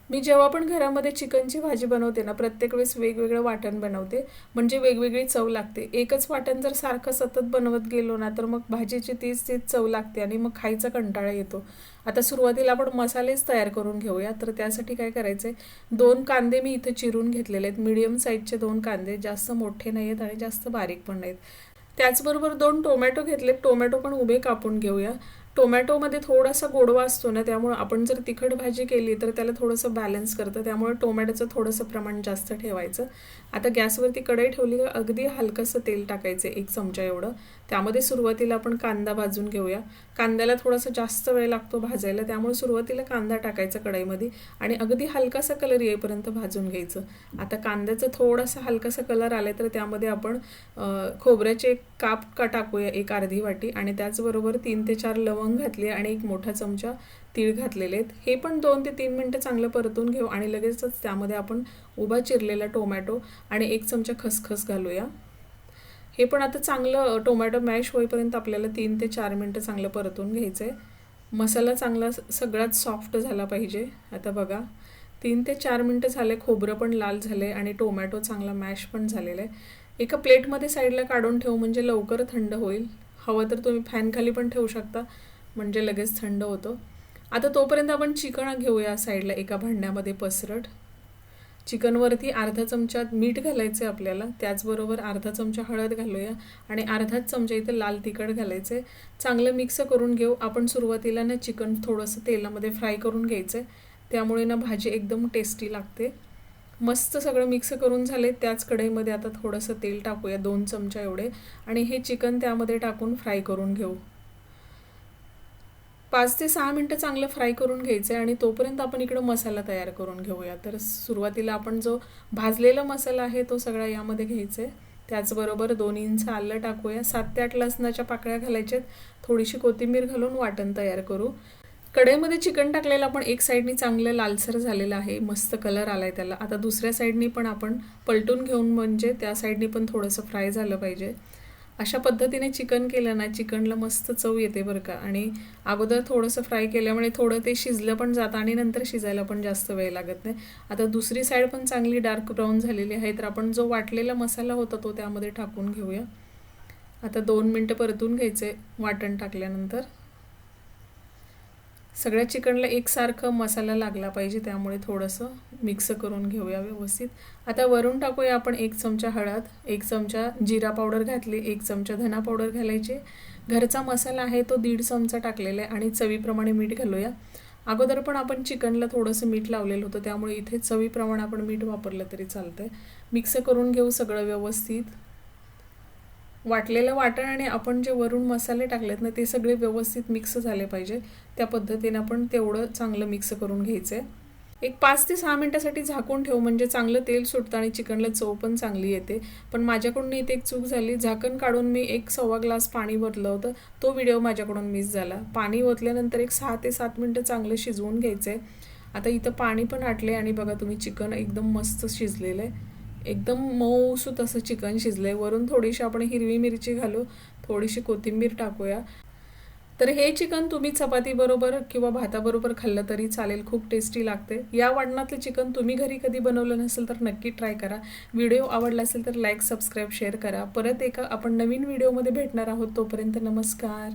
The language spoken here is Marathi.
मी जेव्हा पण घरामध्ये चिकनची भाजी बनवते ना, प्रत्येक वेळेस वेगवेगळं वाटण बनवते, म्हणजे वेगवेगळी चव लागते. एकच वाटण जर सारखं सतत बनवत गेलो ना, तर मग भाजीची तीच तीच चव लागते आणि मग खायचा कंटाळा येतो. आता सुरुवातीला आपण मसालेच तयार करून घेऊया. तर त्यासाठी काय करायचंय, 2 कांदे मी इथे चिरून घेतलेले आहेत. मीडियम साईजचे 2 कांदे, जास्त मोठे नाही आहेत आणि जास्त बारीक पण नाहीत. त्याचबरोबर 2 टोमॅटो घेतले. टोमॅटो पण उभे कापून घेऊया. टोमॅटोमध्ये थोडासा गोडवा असतो ना, त्यामुळे आपण जर तिखट भाजी केली तर त्याला थोडंसं बॅलन्स करतं, त्यामुळे टोमॅटोचं थोडंसं प्रमाण जास्त ठेवायचं. आता गॅसवरती कढई ठेवली तर अगदी हलकंसं तेल टाकायचं, 1 चमचा एवढं. त्यामध्ये सुरुवातीला आपण कांदा भाजून घेऊया. कांद्याला थोडासा जास्त वेळ लागतो भाजायला, त्यामुळे सुरुवातीला कांदा टाकायचा कढईमध्ये आणि अगदी हलकासा कलर येईपर्यंत भाजून घ्यायचं. आता कांद्याचा थोडासा हलकासा कलर आला तर त्यामध्ये आपण खोबऱ्याचे काप टाकूया, 1 अर्धी वाटी, आणि त्याचबरोबर 3 ते 4 लवंग घातली आणि 1 मोठा चमचा तीळ घातलेले आहेत. हे पण 2 ते 3 मिनटं चांगलं परतून घेऊ आणि लगेचच त्यामध्ये आपण उभा चिरलेला टोमॅटो आणि 1 चमचा खसखस घालूया. हे पण आता चांगलं टोमॅटो मॅश होईपर्यंत आपल्याला 3 ते 4 मिनटं चांगलं परतून घ्यायचं आहे. मसाला चांगला सगळ्यात सॉफ्ट झाला पाहिजे. आता बघा, 3 ते 4 मिनटं झाले, खोबरं पण लाल झाले आणि टोमॅटो चांगला मॅश पण झालेला आहे. एका प्लेटमध्ये साईडला काढून ठेवू म्हणजे लवकर थंड होईल. हवं तर तुम्ही फॅनखाली पण ठेवू शकता, म्हणजे लगेच थंड होतं. आता तोपर्यंत आपण चिकन घेऊया साईडला एका भांड्यामध्ये पसरट. चिकनवरती अर्धा चमचा मीठ घालायचं आहे आपल्याला, त्याचबरोबर अर्धा चमचा हळद घालूया आणि अर्धाच चमचा इथं लाल तिखट घालायचं आहे. चांगलं मिक्स करून घेऊ. आपण सुरुवातीला ना चिकन थोडंसं तेलामध्ये फ्राय करून घ्यायचं आहे, त्यामुळे ना भाजी एकदम टेस्टी लागते. मस्त सगळं मिक्स करून झाले. त्याच कढईमध्ये आता थोडंसं तेल टाकूया, 2 चमचा एवढे, आणि हे चिकन त्यामध्ये टाकून फ्राय करून घेऊ. 5 ते 6 मिनटं चांगलं फ्राय करून घ्यायचं आहे आणि तोपर्यंत आपण इकडं मसाला तयार करून घेऊया. तर सुरुवातीला आपण जो भाजलेला मसाला आहे तो सगळा यामध्ये घ्यायचा आहे. त्याचबरोबर 2 इंच आलं टाकूया, 7 ते 8 लसणाच्या पाकळ्या घालायच्यात, थोडीशी कोथिंबीर घालून वाटण तयार करू. कढईमध्ये चिकन टाकलेलं आपण एक साईडनी चांगलं लालसर झालेलं आहे, मस्त कलर आलाय त्याला. आता दुसऱ्या साईडनी पण आपण पलटून घेऊन, म्हणजे त्या साईडनी पण थोडंसं फ्राय झालं पाहिजे. अशा पद्धतीने चिकन केलं ना, चिकनला मस्त चव येते बरं का. आणि अगोदर थोडंसं फ्राय केल्यामुळे थोडं ते शिजलं पण जातं आणि नंतर शिजायला पण जास्त वेळ लागत नाही. आता दुसरी साईड पण चांगली डार्क ब्राऊन झालेली आहे, तर आपण जो वाटलेला मसाला होता तो त्यामध्ये टाकून घेऊया. आता 2 मिनटं परतून घ्यायचे वाटण टाकल्यानंतर. सगळ्या चिकनला एकसारखं मसाला लागला पाहिजे, त्यामुळे थोडंसं मिक्स करून घेऊया व्यवस्थित. आता वरून टाकूया आपण 1 चमचा हळद, 1 चमचा जिरा पावडर घातली, 1 चमचा धना पावडर घालायचे. घरचा मसाला आहे तो 1.5 चमचा टाकलेला आहे आणि चवीप्रमाणे मीठ घालूया. अगोदर पण आपण चिकनला थोडंसं मीठ लावलेलं होतं, त्यामुळे इथे चवीप्रमाणे आपण मीठ वापरलं तरी चालतंय. मिक्स करून घेऊ सगळं व्यवस्थित. वाटलेलं वाटण आणि आपण जे वरून मसाले टाकलेत ना, ते सगळे व्यवस्थित मिक्स झाले पाहिजे. त्या पद्धतीने आपण तेवढं चांगलं मिक्स करून घ्यायचं आहे. एक 5 ते 6 मिनटासाठी झाकून ठेवू, म्हणजे चांगलं तेल सुटतं आणि चिकनला चव पण चांगली येते. पण माझ्याकडून इथे एक चूक झाली, झाकण काढून मी 1 सव्वा ग्लास पाणी ओतलं होतं, तो व्हिडिओ माझ्याकडून मिस झाला. पाणी ओतल्यानंतर एक 6 ते 7 मिनटं चांगलं शिजवून घ्यायचं आहे. आता इथं पाणी पण आटले आणि बघा तुम्ही, चिकन एकदम मस्त शिजलेलं आहे. एकदम मऊसूत असं चिकन शिजलंय. वरून थोडीशी आपण हिरवी मिरची घालू, थोडीशी कोथिंबीर टाकूया. तर हे चिकन तुम्ही चपातीबरोबर किंवा भाताबरोबर खाल्लं तरी चालेल, खूप टेस्टी लागते. या वाटणातलं चिकन तुम्ही घरी कधी बनवलं नसेल तर नक्की ट्राय करा. व्हिडिओ आवडला असेल तर लाईक, सबस्क्राईब, शेअर करा. परत एका आपण नवीन व्हिडिओमध्ये भेटणार आहोत. तोपर्यंत नमस्कार.